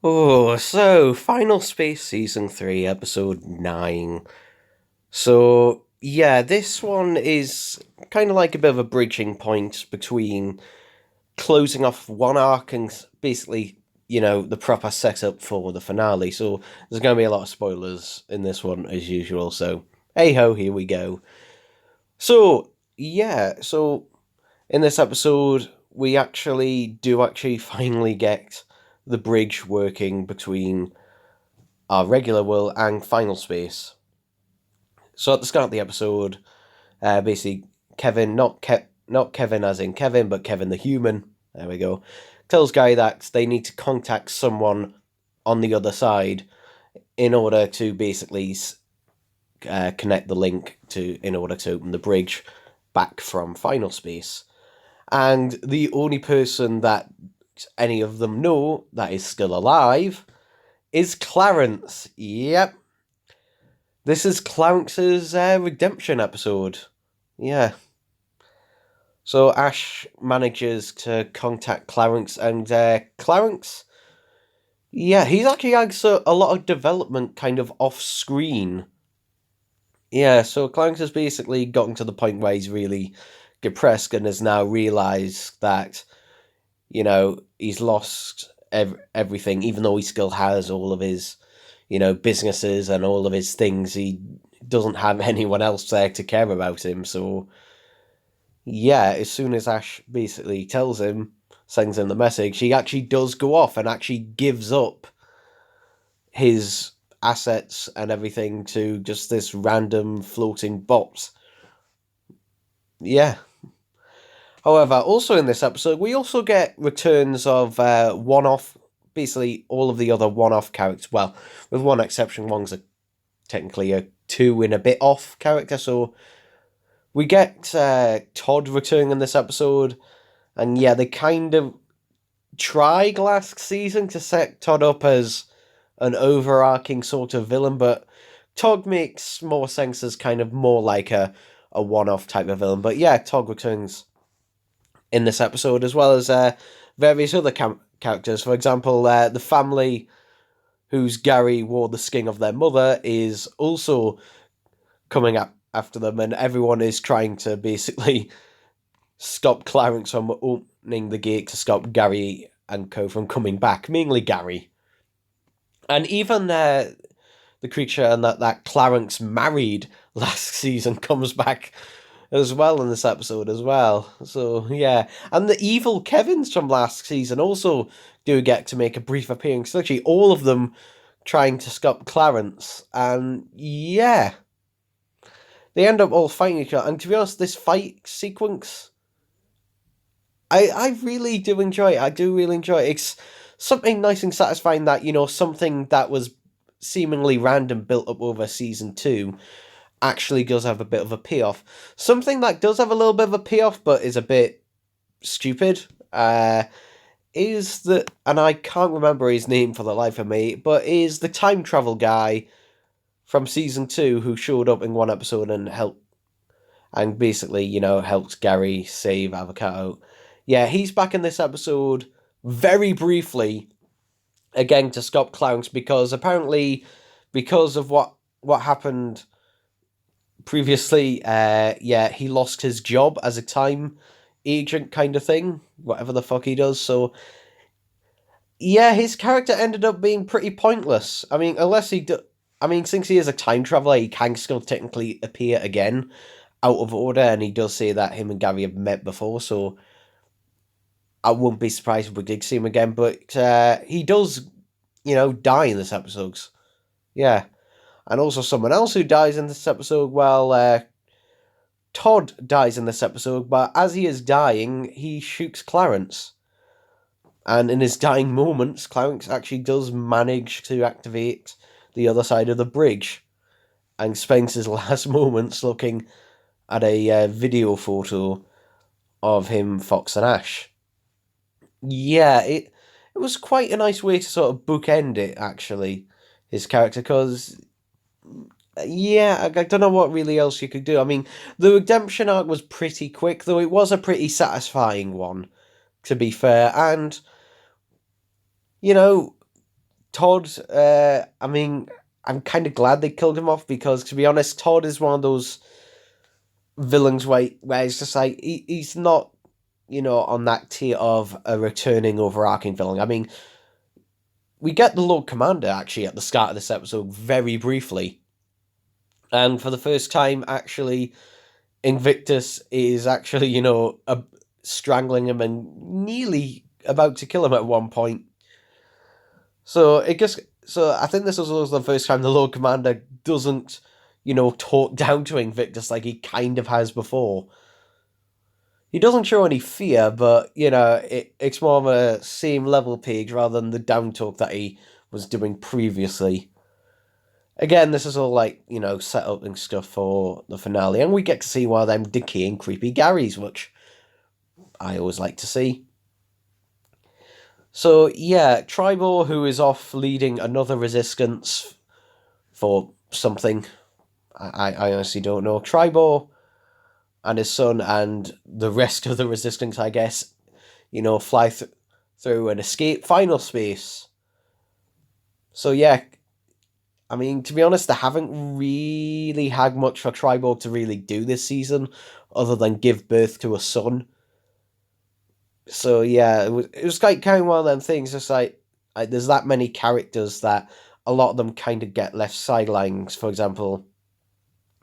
Oh, so Final Space Season 3, Episode 9. So, yeah, this one is kind of like a bit of a bridging point between closing off one arc and basically, the proper setup for the finale. So, there's going to be a lot of spoilers in this one, as usual. So, hey ho, here we go. So in this episode, we actually finally get the bridge working between our regular world and Final Space. So at the start of the episode, basically Kevin, not Kevin as in Kevin, but Kevin the human. There we go. Tells Guy that they need to contact someone on the other side in order to basically connect the link to in order to open the bridge back from Final Space. And the only person that any of them know that is still alive is Clarence. Yep, this is Clarence's redemption episode. Yeah. So Ash manages to contact Clarence, and Clarence, yeah, he's actually had a lot of development kind of off screen. Yeah, so Clarence has basically gotten to the point where he's really depressed and has now realised that, he's lost everything, even though he still has all of his, businesses and all of his things. He doesn't have anyone else there to care about him. So, yeah, as soon as Ash basically tells him, sends him the message, he actually does go off and actually gives up his assets and everything to just this random floating bot. Yeah. However, also in this episode, we also get returns of one-off, basically all of the other one-off characters. Well, with one exception, one's technically a two in a bit off character. So we get Todd returning in this episode, and yeah, they kind of tried last season to set Todd up as an overarching sort of villain, but Todd makes more sense as kind of more like a one-off type of villain. But yeah, Todd returns in this episode, as well as various other characters. For example, the family whose Gary wore the skin of their mother is also coming up after them, and everyone is trying to basically stop Clarence from opening the gate to stop Gary and co from coming back, mainly Gary. And even the creature and that Clarence married last season comes back as well in this episode as well. So yeah, and the evil Kevins from last season also do get to make a brief appearance. Literally, all of them trying to stop Clarence, and yeah, they end up all fighting each other. And to be honest, this fight sequence, I really do enjoy it. I do really enjoy it. It's something nice and satisfying that something that was seemingly random built up over season 2 actually does have a bit of a payoff. Something that does have a little bit of a payoff, but is a bit stupid, is the, and I can't remember his name for the life of me, but is the time travel guy from season 2 who showed up in one episode and basically, helped Gary save Avocado. Yeah, he's back in this episode very briefly, again, to stop Clarence, because apparently, because of what happened previously, yeah, he lost his job as a time agent kind of thing, whatever the fuck he does. So yeah, his character ended up being pretty pointless. I mean, since he is a time traveler, he can still technically appear again out of order, and he does say that him and Gary have met before, so I wouldn't be surprised if we did see him again. But he does, die in this episode. Yeah. And also someone else who dies in this episode, well, Todd dies in this episode, but as he is dying, he shoots Clarence. And in his dying moments, Clarence actually does manage to activate the other side of the bridge and spends his last moments looking at a video photo of him, Fox, and Ash. Yeah, it was quite a nice way to sort of bookend it, actually, his character, because yeah, I don't know what really else you could do. I mean, the redemption arc was pretty quick, though it was a pretty satisfying one, to be fair. And, you know, Todd, I mean, I'm kind of glad they killed him off because, to be honest, Todd is one of those villains where it's just like, he's not, on that tier of a returning overarching villain. I mean, we get the Lord Commander, actually, at the start of this episode, very briefly. And for the first time, actually, Invictus is actually, strangling him and nearly about to kill him at one point. So I think this was also the first time the Lord Commander doesn't, talk down to Invictus like he kind of has before. He doesn't show any fear, but, it's more of a same level page rather than the down talk that he was doing previously. Again, this is all like, set up and stuff for the finale, and we get to see one of them decaying creepy Garys, which I always like to see. So, yeah, Tribor, who is off leading another resistance for something, I honestly don't know. Tribor and his son and the rest of the resistance, I guess, fly through and escape final space. So, yeah, I mean, to be honest, they haven't really had much for Tribor to really do this season, other than give birth to a son. So yeah, it was like kind of one of them things. Just like there's that many characters that a lot of them kind of get left sidelines. For example,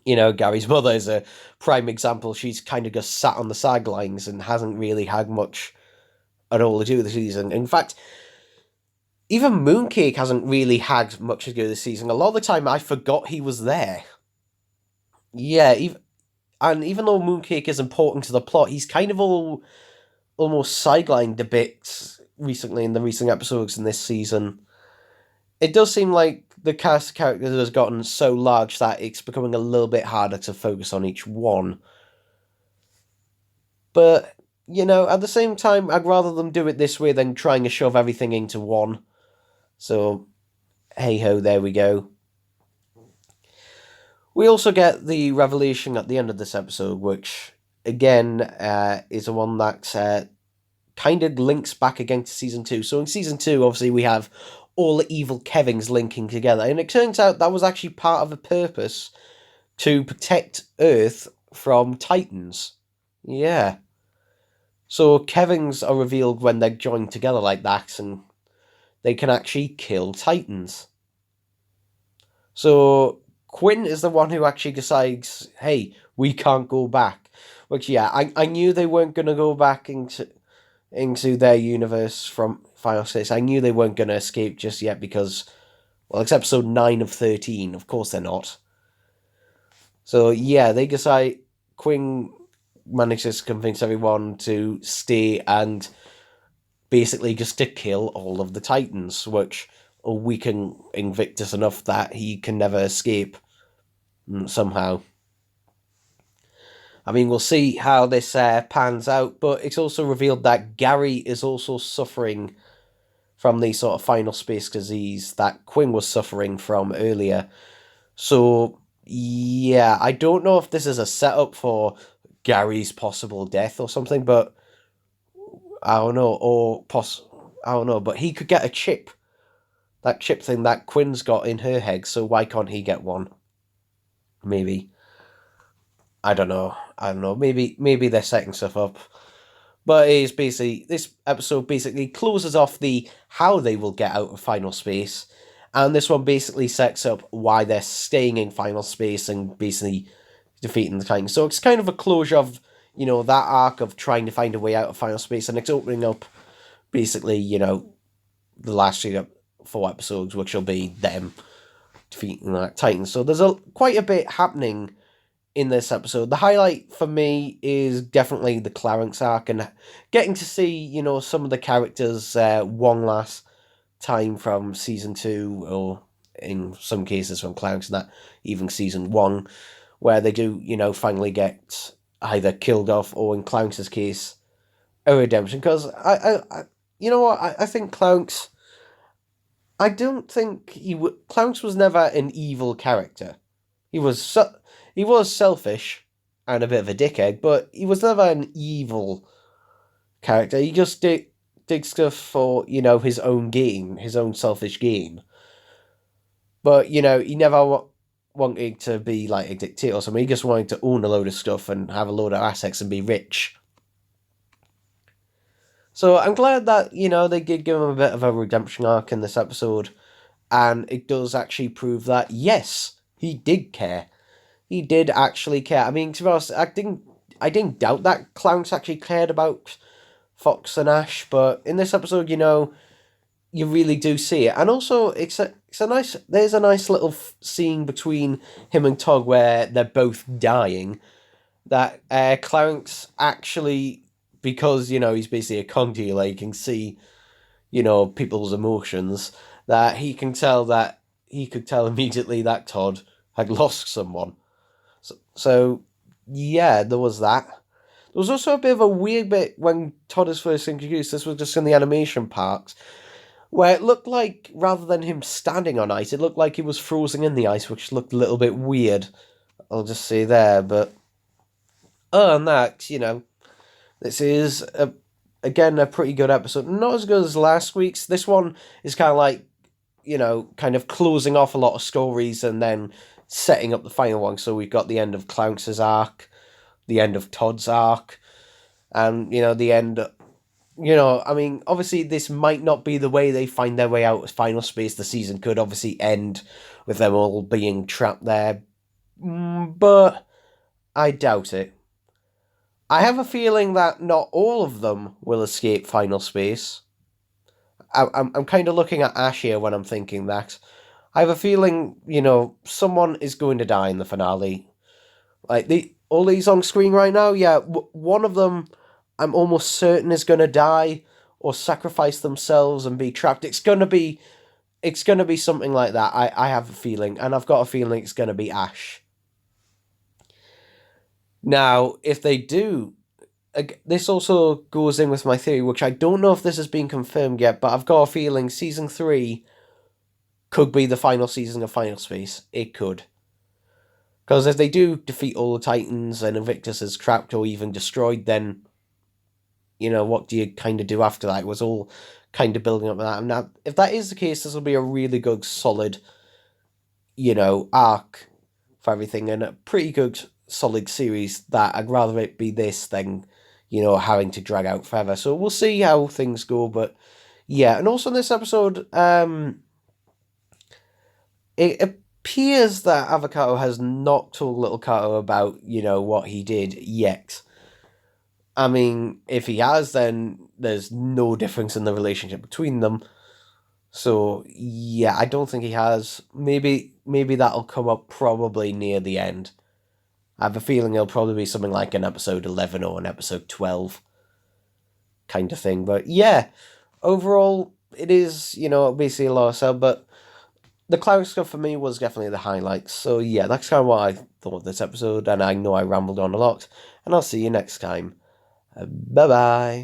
Gary's mother is a prime example. She's kind of just sat on the sidelines and hasn't really had much at all to do with the season. In fact, even Mooncake hasn't really had much to do this season. A lot of the time, I forgot he was there. Yeah, even though Mooncake is important to the plot, he's kind of almost sidelined a bit recently in the recent episodes in this season. It does seem like the cast of characters has gotten so large that it's becoming a little bit harder to focus on each one. But, at the same time, I'd rather them do it this way than trying to shove everything into one. So, hey-ho, there we go. We also get the revelation at the end of this episode, which, again, is a one that kind of links back again to Season 2. So in Season 2, obviously, we have all the evil Kevings linking together. And it turns out that was actually part of a purpose to protect Earth from Titans. Yeah. So Kevings are revealed when they're joined together like that, and they can actually kill Titans. So Quinn is the one who actually decides, hey, we can't go back. Which, yeah, I knew they weren't going to go back into their universe from Final Space. I knew they weren't going to escape just yet because, well, it's episode 9 of 13. Of course they're not. So, yeah, they decide, Quinn manages to convince everyone to stay and basically just to kill all of the Titans, which will weaken Invictus enough that he can never escape somehow. I mean, we'll see how this pans out, but it's also revealed that Gary is also suffering from the sort of final space disease that Quinn was suffering from earlier. So, yeah, I don't know if this is a setup for Gary's possible death or something, but I don't know, I don't know, but he could get a chip. That chip thing that Quinn's got in her head, so why can't he get one? Maybe. I don't know. Maybe they're setting stuff up. But it is basically, this episode basically closes off the how they will get out of final space. And this one basically sets up why they're staying in final space and basically defeating the Titans. So it's kind of a closure of, that arc of trying to find a way out of final space. And it's opening up basically, the last 4 episodes, which will be them defeating the Titans. So there's quite a bit happening in this episode. The highlight for me is definitely the Clarence arc and getting to see, some of the characters one last time from Season 2, or in some cases from Clarence and that, even Season 1, where they do, finally get either killed off or, in Clarence's case, a redemption. Because I think Clarence, I don't think Clarence was never an evil character. He was selfish and a bit of a dickhead, but he was never an evil character. He just did stuff for, his own gain, his own selfish gain. But, he never wanted to be like a dictator or something. He just wanted to own a load of stuff and have a load of assets and be rich. So I'm glad that, they did give him a bit of a redemption arc in this episode. And it does actually prove that, yes, he did care. He did actually care. I mean, to be honest, I didn't doubt that Clownks actually cared about Fox and Ash, but in this episode, you really do see it. And also, there's a nice little scene between him and Todd where they're both dying. That Clownks actually, because, he's basically a con dealer, he can see, people's emotions, that he could tell immediately that Todd had lost someone. So yeah, there was that. There was also a bit of a weird bit when Todd is first introduced. This was just in the animation parks, where it looked like, rather than him standing on ice, it looked like he was frozen in the ice, which looked a little bit weird. I'll just say there, but other than that, this is again a pretty good episode. Not as good as last week's. This one is kind of like, kind of closing off a lot of stories and then setting up the final one. So we've got the end of Clownks' arc, the end of Todd's arc, and, the end. I mean, obviously this might not be the way they find their way out of Final Space. The season could obviously end with them all being trapped there, but I doubt it. I have a feeling that not all of them will escape Final Space. I'm kind of looking at Ash here when I'm thinking that. I have a feeling, someone is going to die in the finale. Like, all these on screen right now, yeah, one of them I'm almost certain is going to die or sacrifice themselves and be trapped. It's going to be something like that. I have a feeling, and I've got a feeling it's going to be Ash. Now, if they do, this also goes in with my theory, which I don't know if this has been confirmed yet, but I've got a feeling Season 3 could be the final season of Final Space. It could. Because if they do defeat all the Titans and Invictus is trapped or even destroyed, then, what do you kind of do after that? It was all kind of building up to that. Now, if that is the case, this will be a really good, solid, arc for everything, and a pretty good, solid series that I'd rather it be this than, having to drag out forever. So we'll see how things go, but yeah. And also in this episode, it appears that Avocado has not told Little Kato about, what he did yet. I mean, if he has, then there's no difference in the relationship between them. So, yeah, I don't think he has. Maybe that'll come up probably near the end. I have a feeling it'll probably be something like an episode 11 or an episode 12 kind of thing. But yeah, overall, it is, basically a lower sell, but the Clown stuff for me was definitely the highlights. So yeah, that's kind of what I thought of this episode, and I know I rambled on a lot, and I'll see you next time. Bye-bye.